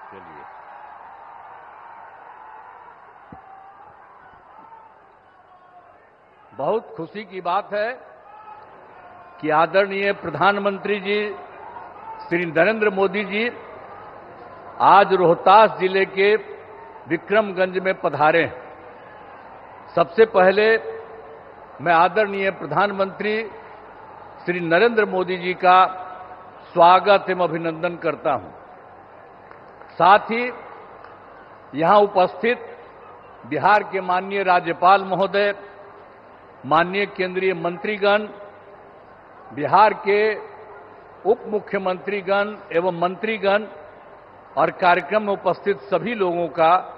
चलिए, बहुत खुशी की बात है कि आदरणीय प्रधानमंत्री जी श्री नरेंद्र मोदी जी आज रोहतास जिले के विक्रमगंज में पधारे हैं। सबसे पहले मैं आदरणीय प्रधानमंत्री श्री नरेंद्र मोदी जी का स्वागत एवं अभिनंदन करता हूं। साथ ही यहां उपस्थित बिहार के माननीय राज्यपाल महोदय, माननीय केंद्रीय मंत्रीगण, बिहार के उप मुख्यमंत्रीगण एवं मंत्रीगण और कार्यक्रम में उपस्थित सभी लोगों का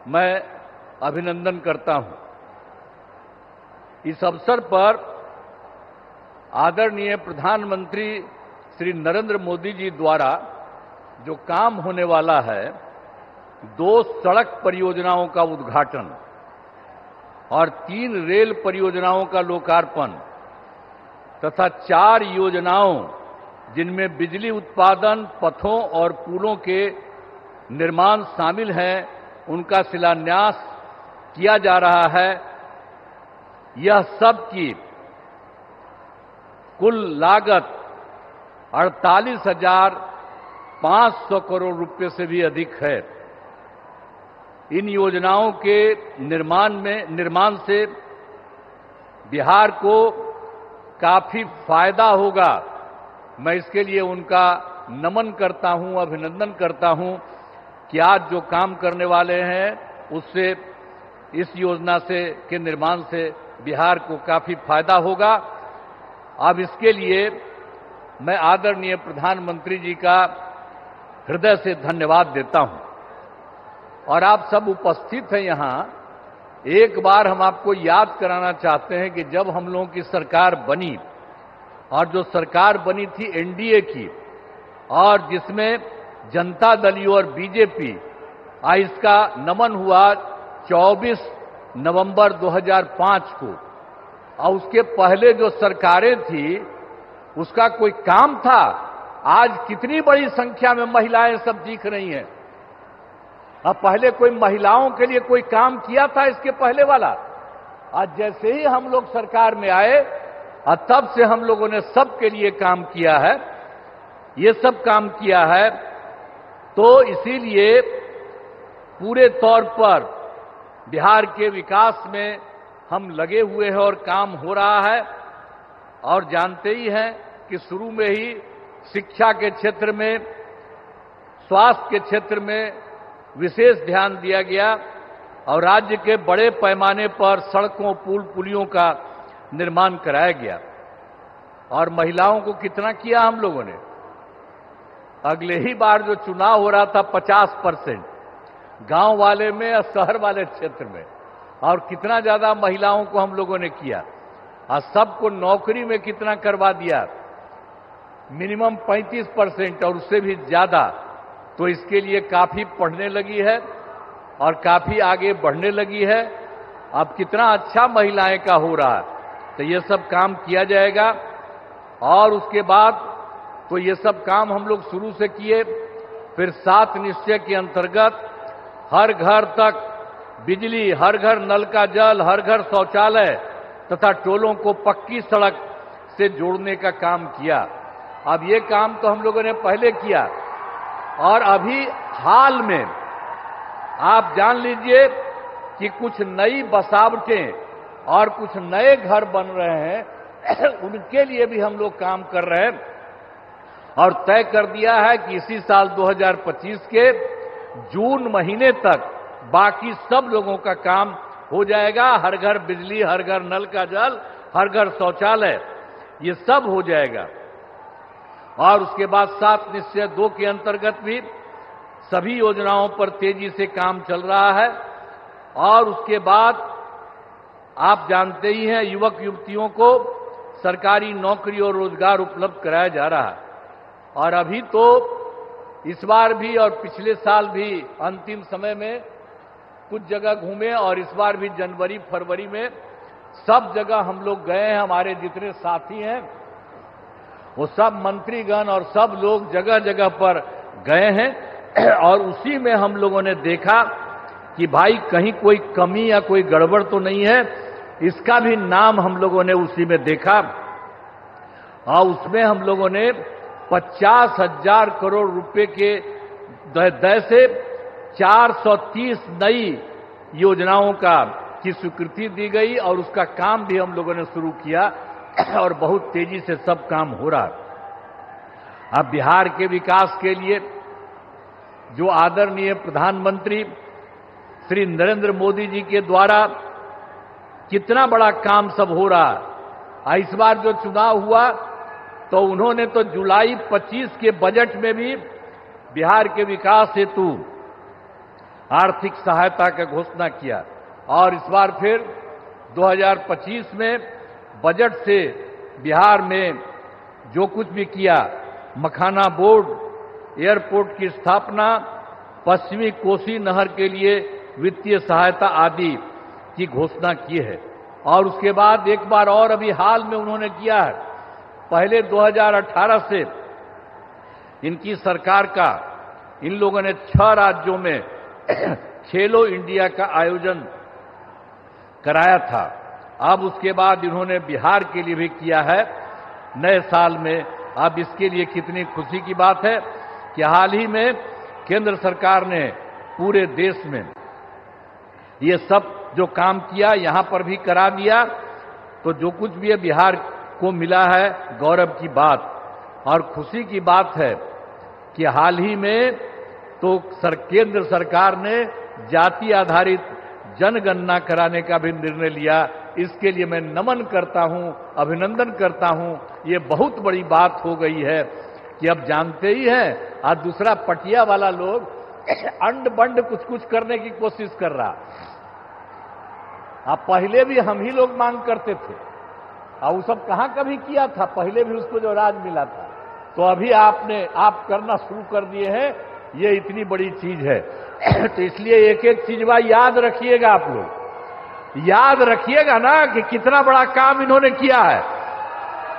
मैं अभिनंदन करता हूं। इस अवसर पर आदरणीय प्रधानमंत्री श्री नरेंद्र मोदी जी द्वारा जो काम होने वाला है, 2 सड़क परियोजनाओं का उद्घाटन और 3 रेल परियोजनाओं का लोकार्पण तथा 4 योजनाओं जिनमें बिजली उत्पादन, पथों और पुलों के निर्माण शामिल हैं, उनका शिलान्यास किया जा रहा है। यह सब की कुल लागत 48,500 करोड़ रुपए से भी अधिक है। इन योजनाओं के निर्माण से बिहार को काफी फायदा होगा। मैं इसके लिए उनका नमन करता हूं, अभिनंदन करता हूं कि आज जो काम करने वाले हैं उससे, इस योजना से के निर्माण से बिहार को काफी फायदा होगा। अब इसके लिए मैं आदरणीय प्रधानमंत्री जी का हृदय से धन्यवाद देता हूं। और आप सब उपस्थित हैं यहां, एक बार हम आपको याद कराना चाहते हैं कि जब हम लोगों की सरकार बनी, और जो सरकार बनी थी एनडीए की, और जिसमें जनता दल और बीजेपी, इसका नमन हुआ 24 नवंबर 2005 को। और उसके पहले जो सरकारें थी उसका कोई काम था? आज कितनी बड़ी संख्या में महिलाएं सब दिख रही हैं। अब पहले कोई महिलाओं के लिए कोई काम किया था इसके पहले वाला? आज जैसे ही हम लोग सरकार में आए और तब से हम लोगों ने सबके लिए काम किया है, ये सब काम किया है। तो इसीलिए पूरे तौर पर बिहार के विकास में हम लगे हुए हैं और काम हो रहा है। और जानते ही हैं कि शुरू में ही शिक्षा के क्षेत्र में, स्वास्थ्य के क्षेत्र में विशेष ध्यान दिया गया और राज्य के बड़े पैमाने पर सड़कों, पुल, पुलियों का निर्माण कराया गया। और महिलाओं को कितना किया हम लोगों ने? अगले ही बार जो चुनाव हो रहा था 50% गांव वाले में और शहर वाले क्षेत्र में, और कितना ज्यादा महिलाओं को हम लोगों ने किया। और सबको नौकरी में कितना करवा दिया? मिनिमम 35% और उससे भी ज्यादा। तो इसके लिए काफी पढ़ने लगी है और काफी आगे बढ़ने लगी है। अब कितना अच्छा महिलाएं का हो रहा है। तो ये सब काम किया जाएगा। और उसके बाद तो ये सब काम हम लोग शुरू से किए। फिर 7 निश्चय के अंतर्गत हर घर तक बिजली, हर घर नल का जल, हर घर शौचालय तथा टोलों को पक्की सड़क से जोड़ने का काम किया। अब ये काम तो हम लोगों ने पहले किया। और अभी हाल में आप जान लीजिए कि कुछ नई बसावटें और कुछ नए घर बन रहे हैं, उनके लिए भी हम लोग काम कर रहे हैं। और तय कर दिया है कि इसी साल 2025 के जून महीने तक बाकी सब लोगों का काम हो जाएगा। हर घर बिजली, हर घर नल का जल, हर घर शौचालय, ये सब हो जाएगा। और उसके बाद 7 निश्चय 2 के अंतर्गत भी सभी योजनाओं पर तेजी से काम चल रहा है। और उसके बाद आप जानते ही हैं, युवक युवतियों को सरकारी नौकरी और रोजगार उपलब्ध कराया जा रहा है। और अभी तो इस बार भी और पिछले साल भी अंतिम समय में कुछ जगह घूमे, और इस बार भी जनवरी फरवरी में सब जगह हम लोग गए हैं। हमारे जितने साथी हैं वो सब मंत्रीगण और सब लोग जगह जगह पर गए हैं। और उसी में हम लोगों ने देखा कि भाई कहीं कोई कमी या कोई गड़बड़ तो नहीं है, इसका भी नाम हम लोगों ने उसी में देखा। और उसमें हम लोगों ने 50,000 करोड़ रुपए के दय से 430 नई योजनाओं की स्वीकृति दी गई और उसका काम भी हम लोगों ने शुरू किया और बहुत तेजी से सब काम हो रहा है। अब बिहार के विकास के लिए जो आदरणीय प्रधानमंत्री श्री नरेंद्र मोदी जी के द्वारा कितना बड़ा काम सब हो रहा है। इस बार जो चुनाव हुआ तो उन्होंने तो जुलाई 25 के बजट में भी बिहार के विकास हेतु आर्थिक सहायता का घोषणा किया और इस बार फिर 2025 में बजट से बिहार में जो कुछ भी किया, मखाना बोर्ड, एयरपोर्ट की स्थापना, पश्चिमी कोसी नहर के लिए वित्तीय सहायता आदि की घोषणा की है। और उसके बाद एक बार और अभी हाल में उन्होंने किया है, पहले 2018 से इनकी सरकार का इन लोगों ने 6 राज्यों में खेलो इंडिया का आयोजन कराया था। अब उसके बाद इन्होंने बिहार के लिए भी किया है नए साल में। अब इसके लिए कितनी खुशी की बात है कि हाल ही में केंद्र सरकार ने पूरे देश में ये सब जो काम किया यहां पर भी करा दिया। तो जो कुछ भी है बिहार को मिला है, गौरव की बात और खुशी की बात है कि हाल ही में तो केंद्र सरकार ने जाति आधारित जनगणना कराने का भी निर्णय लिया। इसके लिए मैं नमन करता हूं, अभिनंदन करता हूं। ये बहुत बड़ी बात हो गई है कि अब जानते ही हैं, आज दूसरा पटिया वाला लोग अंड बंड कुछ कुछ करने की कोशिश कर रहा। अब पहले भी हम ही लोग मांग करते थे और वो सब कहां कभी किया था, पहले भी उसको जो राज मिला था। तो अभी आप करना शुरू कर दिए हैं, ये इतनी बड़ी चीज है। तो इसलिए एक एक चीज याद रखिएगा, आप लोग याद रखिएगा ना कि कितना बड़ा काम इन्होंने किया है।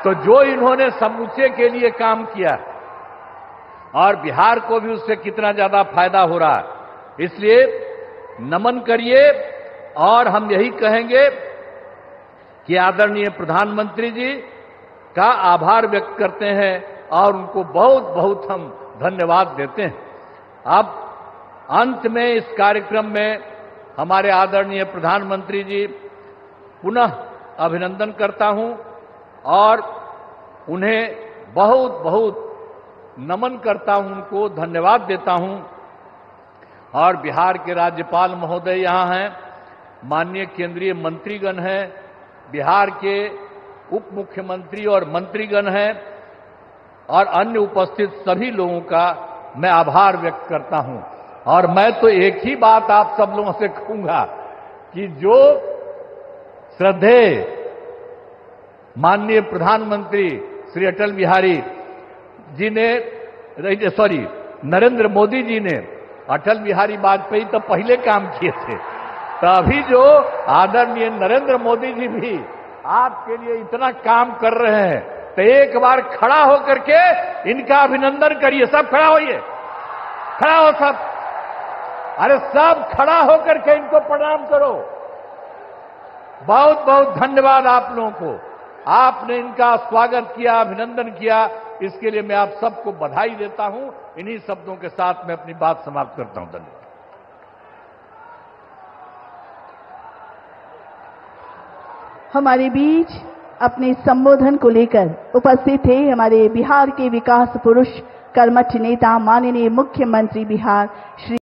तो जो इन्होंने समूचे के लिए काम किया और बिहार को भी उससे कितना ज्यादा फायदा हो रहा है, इसलिए नमन करिए। और हम यही कहेंगे कि आदरणीय प्रधानमंत्री जी का आभार व्यक्त करते हैं और उनको बहुत बहुत हम धन्यवाद देते हैं। अब अंत में इस कार्यक्रम में हमारे आदरणीय प्रधानमंत्री जी पुनः अभिनंदन करता हूं और उन्हें बहुत बहुत नमन करता हूं, उनको धन्यवाद देता हूं। और बिहार के राज्यपाल महोदय यहां हैं, माननीय केंद्रीय मंत्रीगण हैं, बिहार के उप मुख्यमंत्री और मंत्रीगण हैं और अन्य उपस्थित सभी लोगों का मैं आभार व्यक्त करता हूं। और मैं तो एक ही बात आप सब लोगों से कहूंगा कि जो श्रद्धेय माननीय प्रधानमंत्री श्री अटल बिहारी जी ने नरेंद्र मोदी जी ने अटल बिहारी वाजपेयी तो पहले काम किए थे, तो अभी जो आदरणीय नरेंद्र मोदी जी भी आपके लिए इतना काम कर रहे हैं, तो एक बार खड़ा होकर के इनका अभिनंदन करिए। सब खड़ा होइए, खड़ा हो सब, अरे सब खड़ा होकर के इनको प्रणाम करो। बहुत बहुत धन्यवाद आप लोगों को, आपने इनका स्वागत किया, अभिनंदन किया, इसके लिए मैं आप सबको बधाई देता हूं। इन्हीं शब्दों के साथ मैं अपनी बात समाप्त करता हूं। धन्यवाद। हमारे बीच अपने संबोधन को लेकर उपस्थित थे हमारे बिहार के विकास पुरुष, कर्मठ नेता, माननीय मुख्यमंत्री बिहार श्री